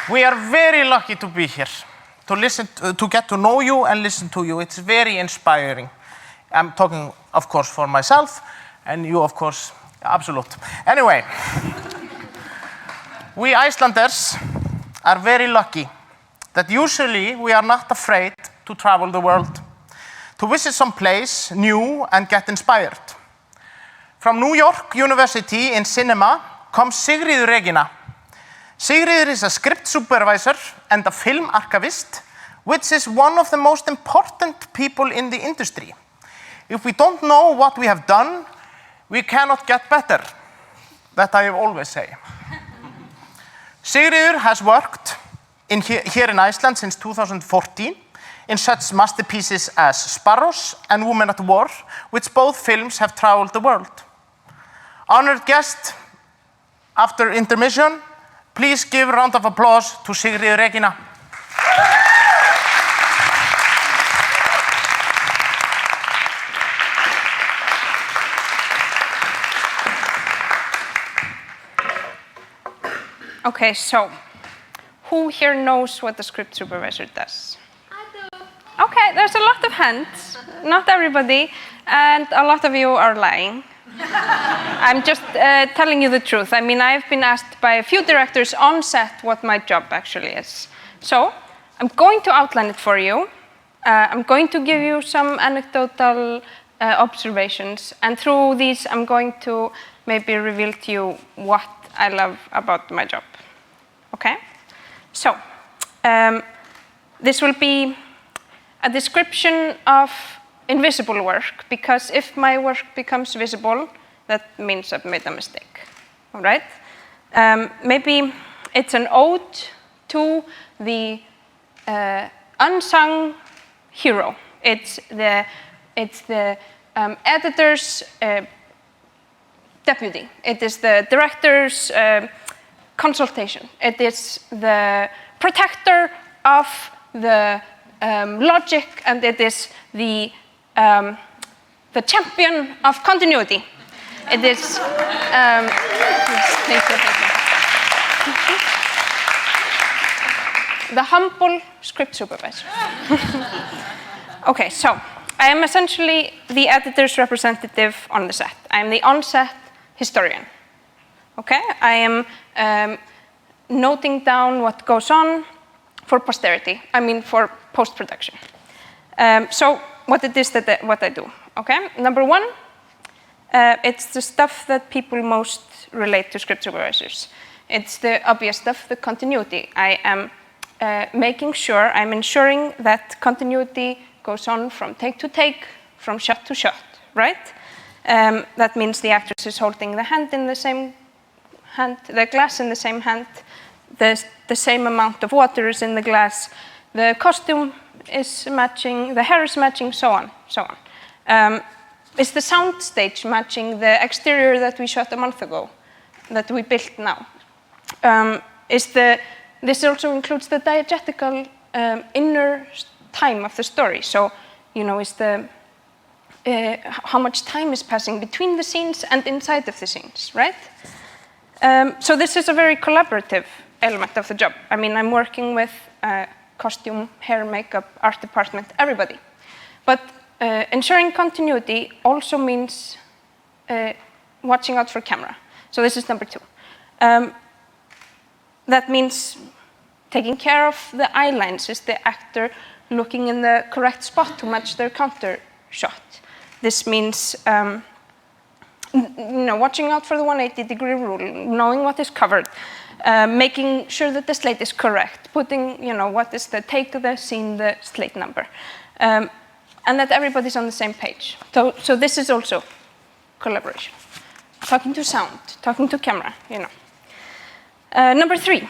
We are very lucky to be here, to get to know you and listen to you. It's very inspiring. I'm talking, of course, for myself, and you, of course, absolute. Anyway, we Icelanders are very lucky that usually we are not afraid to travel the world, to visit some place new and get inspired. From New York University in cinema comes Sigríður Regína. Sigríður is a script supervisor and a film archivist, which is one of the most important people in the industry. If we don't know what we have done, we cannot get better. That I always say. Sigríður has worked here in Iceland since 2014 in such masterpieces as Sparrows and Women at War, which both films have traveled the world. Honored guest, after intermission, please give a round of applause to Sigríður Regína. Okay, so who here knows what the script supervisor does? I do. Okay, there's a lot of hands, not everybody, and a lot of you are lying. I'm just telling you the truth. I mean, I've been asked by a few directors on set what my job actually is. So I'm going to outline it for you. I'm going to give you some anecdotal observations, and through these I'm going to maybe reveal to you what I love about my job. Okay? So, this will be a description of invisible work, because if my work becomes visible, that means I've made a mistake. All right? Maybe it's an ode to the unsung hero. It's the editor's deputy. It is the director's consultation. It is the protector of the logic, and it is the champion of continuity. It is. Yes, thank you. The humble script supervisor. Okay, so I am essentially the editor's representative on the set. I am the on-set historian. Okay, I am noting down what goes on for posterity. I mean, for post-production. So what it is what I do. Okay, number one, it's the stuff that people most relate to script supervisors. It's the obvious stuff, the continuity. I am making sure, I'm ensuring that continuity goes on from take to take, from shot to shot, right? That means the actress is holding the hand in the same hand, the glass in the same hand, the same amount of water is in the glass, the costume is matching, the hair is matching, so on, so on. Is the sound stage matching the exterior that we shot a month ago, that we built now? This also includes the diegetical inner time of the story. So, you know, is how much time is passing between the scenes and inside of the scenes, right? So this is a very collaborative element of the job. I mean, I'm working with costume, hair, makeup, art department, everybody. But ensuring continuity also means watching out for camera. So this is number two. That means taking care of the eye lines. Is the actor looking in the correct spot to match their counter shot? This means watching out for the 180-degree rule, knowing what is covered, making sure that the slate is correct, putting, what is the take of the scene, the slate number, and that everybody's on the same page. So this is also collaboration. Talking to sound, talking to camera, Number three,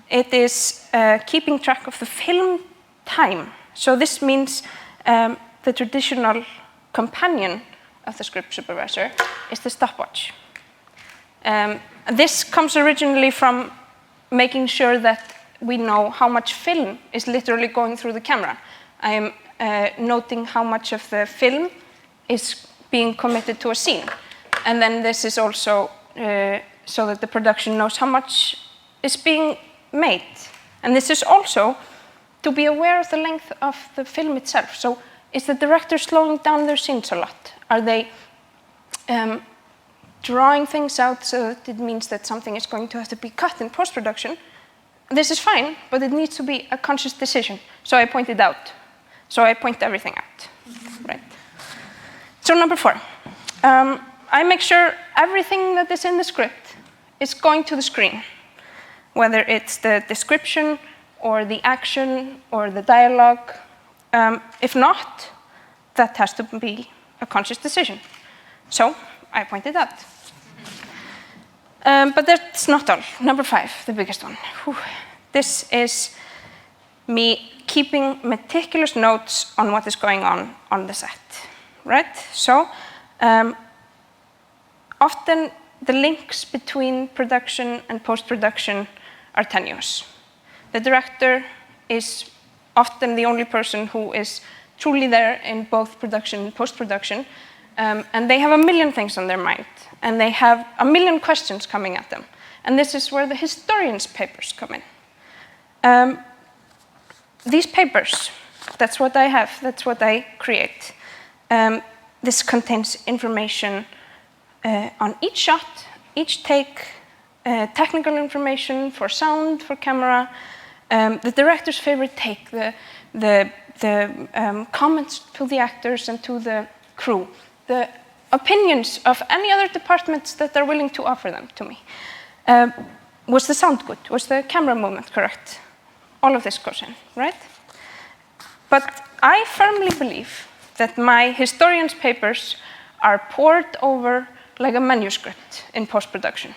it is keeping track of the film time. So this means the traditional companion of the script supervisor is the stopwatch. This comes originally from making sure that we know how much film is literally going through the camera. I am noting how much of the film is being committed to a scene. And then this is also so that the production knows how much is being made And this is also to be aware of the length of the film itself. So is the director slowing down their scenes a lot? Are they drawing things out so that it means that something is going to have to be cut in post-production? This is fine, but it needs to be a conscious decision. So I point it out. So I point everything out, right? So number 4, I make sure everything that is in the script is going to the screen, whether it's the description or the action or the dialogue. If not, that has to be a conscious decision. So I point it out. But that's not all. Number 5, the biggest one. Whew. This is me keeping meticulous notes on what is going on the set, right? So often the links between production and post-production are tenuous. The director is often the only person who is truly there in both production and post-production, and they have a million things on their mind, and they have a million questions coming at them. And this is where the historian's papers come in. These papers, that's what I have, that's what I create. This contains information on each shot, each take, technical information for sound, for camera, the director's favorite take, the comments to the actors and to the crew, the opinions of any other departments that are willing to offer them to me. Was the sound good? Was the camera movement correct? All of this goes in, right? But I firmly believe that my historian's papers are pored over like a manuscript in post-production.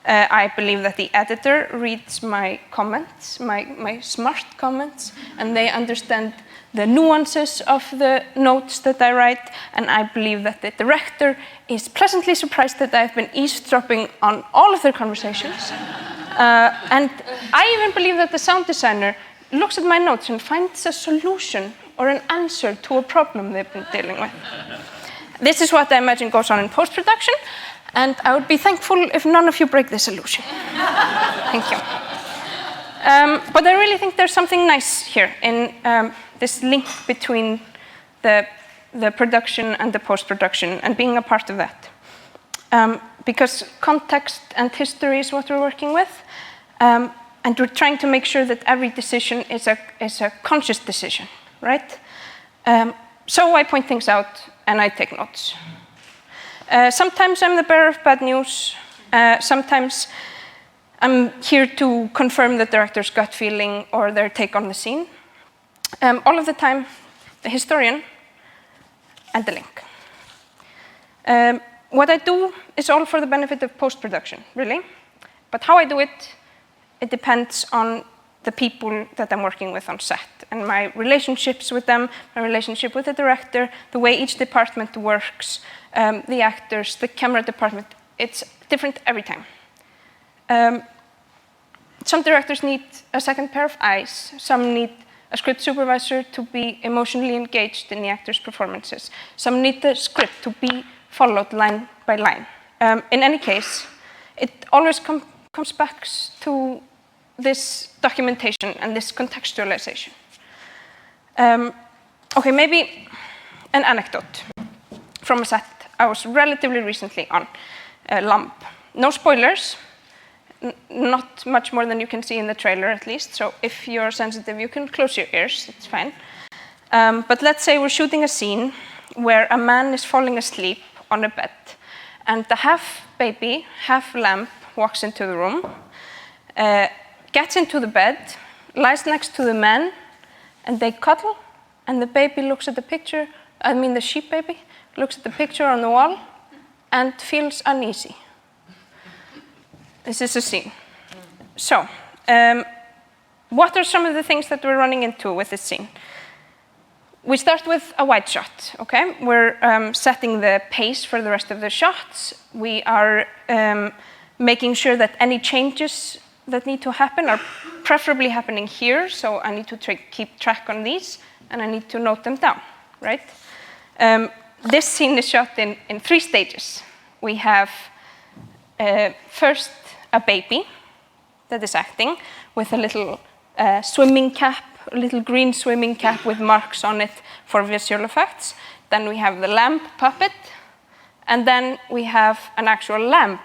I believe that the editor reads my comments, my smart comments, and they understand the nuances of the notes that I write, and I believe that the director is pleasantly surprised that I've been eavesdropping on all of their conversations. And I even believe that the sound designer looks at my notes and finds a solution or an answer to a problem they've been dealing with. This is what I imagine goes on in post-production, and I would be thankful if none of you break this illusion. Thank you. But I really think there's something nice here in this link between the production and the post-production and being a part of that. Because context and history is what we're working with, and we're trying to make sure that every decision is a conscious decision, right? So I point things out and I take notes. Sometimes I'm the bearer of bad news. Sometimes I'm here to confirm the director's gut feeling or their take on the scene. All of the time, the historian and the link. What I do is all for the benefit of post-production, really. But how I do it, it depends on the people that I'm working with on set and my relationships with them, my relationship with the director, the way each department works, the actors, the camera department. It's different every time. Some directors need a second pair of eyes. Some need a script supervisor to be emotionally engaged in the actors' performances. Some need the script to be followed line by line. In any case, it always comes back to this documentation and this contextualization. Okay, maybe an anecdote from a set I was relatively recently on, Lamp. No spoilers, not much more than you can see in the trailer at least, so if you're sensitive, you can close your ears, it's fine. But let's say we're shooting a scene where a man is falling asleep on a bed, and the half baby, half lamp walks into the room, gets into the bed, lies next to the man, and they cuddle, and the baby looks at the picture, the sheep baby, looks at the picture on the wall, and feels uneasy. This is a scene. So, what are some of the things that we're running into with this scene? We start with a wide shot, okay? We're setting the pace for the rest of the shots. We are making sure that any changes that need to happen are preferably happening here, so I need to keep track on these, and I need to note them down, right? This scene is shot in 3 stages. We have first a baby that is acting with a little swimming cap, a little green swimming cap with marks on it for visual effects. Then we have the lamp puppet, and then we have an actual lamp,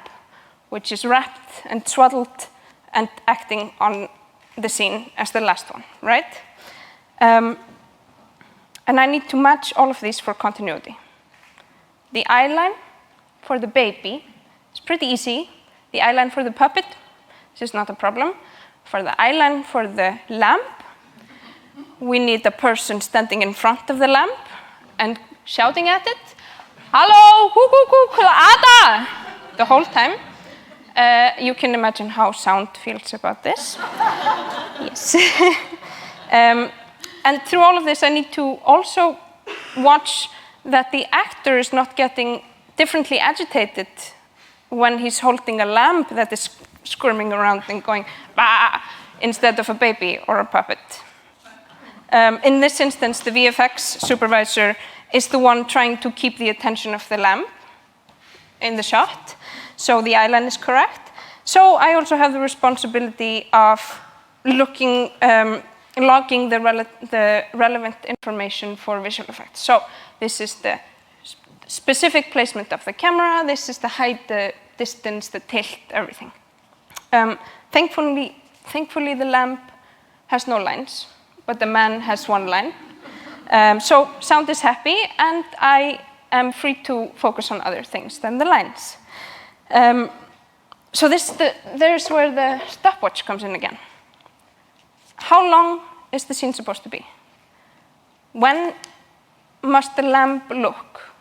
which is wrapped and swaddled and acting on the scene as the last one, right? And I need to match all of these for continuity. The eyeline for the baby is pretty easy. The eyeline for the puppet, this is not a problem. For the eyeline for the lamp, we need a person standing in front of the lamp and shouting at it, "Hello, Ada!" the whole time. You can imagine how sound feels about this. Yes. And through all of this, I need to also watch that the actor is not getting differently agitated when he's holding a lamp that is squirming around and going, "Bah!" instead of a baby or a puppet. In this instance, the VFX supervisor is the one trying to keep the attention of the lamp in the shot, so the eyeline is correct. So I also have the responsibility of logging the relevant information for visual effects. So this is the specific placement of the camera, this is the height, the distance, the tilt, everything. Thankfully, the lamp has no lines, but the man has one line. So sound is happy, and I am free to focus on other things than the lines. So there's where the stopwatch comes in again. How long is the scene supposed to be? When must the lamp look?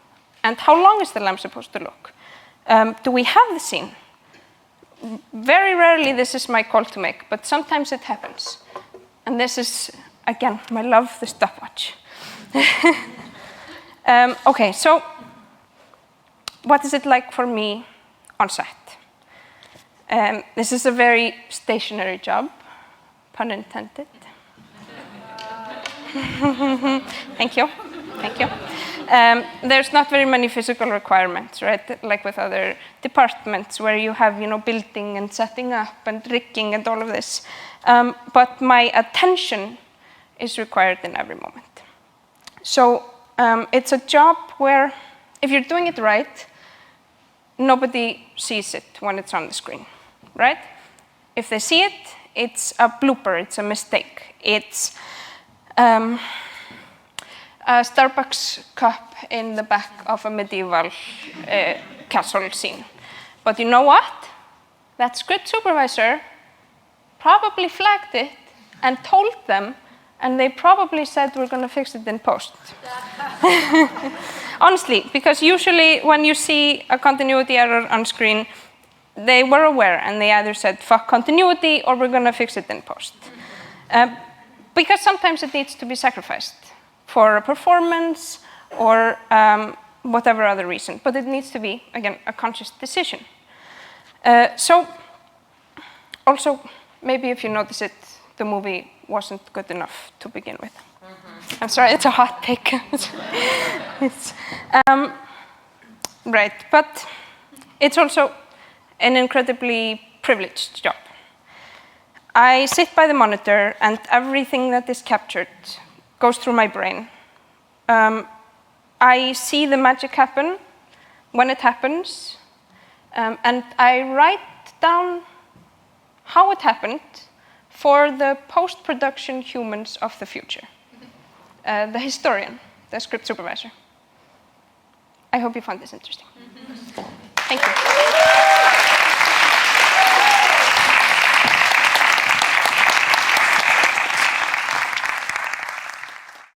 And how long is the lamp supposed to look? Do we have the scene? Very rarely this is my call to make, but sometimes it happens. And this is, again, my love, the stopwatch. Okay, so what is it like for me on set? This is a very stationary job, pun intended. Thank you, thank you. There's not very many physical requirements, right? Like with other departments where you have, building and setting up and rigging and all of this. But my attention is required in every moment. So it's a job where, if you're doing it right, nobody sees it when it's on the screen, right? If they see it, it's a blooper, it's a mistake. It's a Starbucks cup in the back of a medieval castle scene. But you know what? That script supervisor probably flagged it and told them, and they probably said, "We're going to fix it in post." Honestly, because usually when you see a continuity error on screen, they were aware and they either said, "Fuck continuity," or "We're going to fix it in post." Because sometimes it needs to be sacrificed for a performance or whatever other reason. But it needs to be, again, a conscious decision. So, also, maybe if you notice it, the movie wasn't good enough to begin with. Mm-hmm. I'm sorry, it's a hot take. Right, but it's also an incredibly privileged job. I sit by the monitor, and everything that is captured goes through my brain. I see the magic happen when it happens, and I write down how it happened for the post-production humans of the future. The historian, the script supervisor. I hope you found this interesting. Thank you.